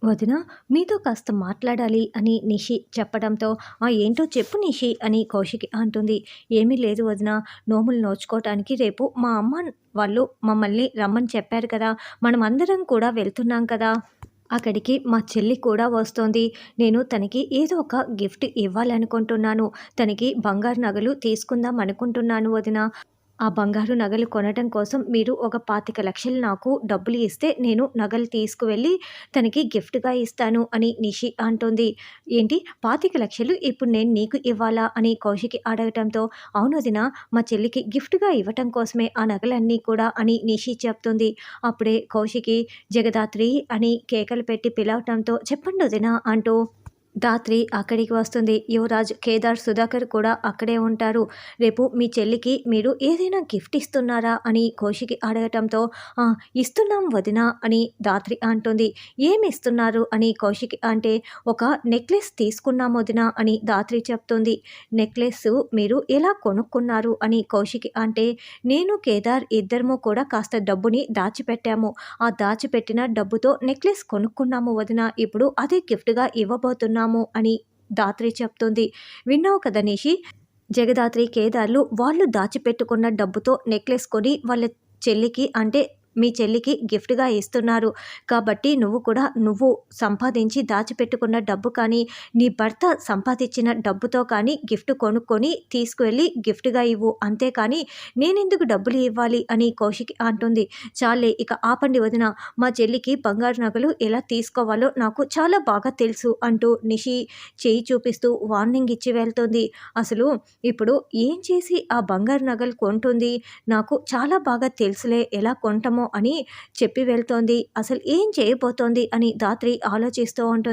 వదిన, మీతో కాస్త మాట్లాడాలి అని నిషి చెప్పడంతో, ఏంటో చెప్పు నిషి అని కౌశికి అంటుంది. ఏమీ లేదు వదిన, నోములు నోచుకోవటానికి రేపు మా అమ్మ వాళ్ళు మమ్మల్ని రమ్మని చెప్పారు కదా! మనమందరం కూడా వెళ్తున్నాం కదా! అక్కడికి మా చెల్లి కూడా వస్తోంది. నేను తనకి ఏదో ఒక గిఫ్ట్ ఇవ్వాలనుకుంటున్నాను. తనకి బంగారు నగలు తీసుకుందాం అనుకుంటున్నాను వదిన. ఆ బంగారు నగలు కొనటం కోసం మీరు ఒక 25,00,000 నాకు డబ్బులు ఇస్తే నేను నగలు తీసుకువెళ్ళి తనకి గిఫ్ట్‌గా ఇస్తాను అని నిషి అంటుంది. ఏంటి 25,00,000 ఇప్పుడు నేను నీకు ఇవ్వాలా? అని కౌశికి అడగటంతో, అవును వదిన, మా చెల్లికి గిఫ్ట్‌గా ఇవ్వటం కోసమే ఆ నగలన్నీ కూడా అని నిషి చెప్తుంది. అప్పుడే కౌశికి జగదాత్రి అని కేకలు పెట్టి పిలవటంతో, చెప్పండి వదిన అంటూ ధాత్రి అక్కడికి వస్తుంది. యువరాజ్, కేదార్, సుధాకర్ కూడా అక్కడే ఉంటారు. రేపు మీ చెల్లికి మీరు ఏదైనా గిఫ్ట్ ఇస్తున్నారా అని కౌశికి అడగటంతో, "ఆ, ఇస్తున్నాం వదిన" అని ధాత్రి అంటుంది. ఏమి ఇస్తున్నారు అని కౌశికి అంటే, ఒక నెక్లెస్ తీసుకున్నాం వదిన అని ధాత్రి చెప్తుంది. నెక్లెస్ మీరు ఎలా కొనుక్కున్నారు అని కౌశికి అంటే, నేను కేదార్ ఇద్దరము కూడా కాస్త డబ్బుని దాచిపెట్టాము. ఆ దాచిపెట్టిన డబ్బుతో నెక్లెస్ కొనుక్కున్నాము వదిన. ఇప్పుడు అదే గిఫ్ట్‌గా ఇవ్వబోతున్నాము అని ధాత్రి చెప్తుంది. విన్నావు కదా నిషి, జగదాత్రి, కేదార్లు వాళ్ళు దాచిపెట్టుకున్న డబ్బుతో నెక్లెస్ కొని వాళ్ళ చెల్లికి అంటే మీ చెల్లికి గిఫ్ట్‌గా ఇస్తున్నారు. కాబట్టి నువ్వు కూడా నువ్వు సంపాదించి దాచిపెట్టుకున్న డబ్బు కానీ, నీ భర్త సంపాదించిన డబ్బుతో కానీ గిఫ్ట్ కొనుక్కొని తీసుకువెళ్ళి గిఫ్ట్‌గా ఇవ్వు. అంతేకానీ నేనెందుకు డబ్బులు ఇవ్వాలి అని కౌశికి అంటుంది. చాలే ఇక ఆపండి వదిన, మా చెల్లికి బంగారు నగలు ఎలా తీసుకోవాలో నాకు చాలా బాగా తెలుసు అంటూ నిషి చేయి చూపిస్తూ వార్నింగ్ ఇచ్చి వెళ్తుంది. అసలు ఇప్పుడు ఏం చేసి ఆ బంగారు నగలు కొంటుంది? నాకు చాలా బాగా తెలుసులే ఎలా కొంటామో అని చెప్పి వెళ్తోంది. అసలు ఏం చేయబోతోంది అని ధాత్రి ఆలోచిస్తూ ఉంటుంది.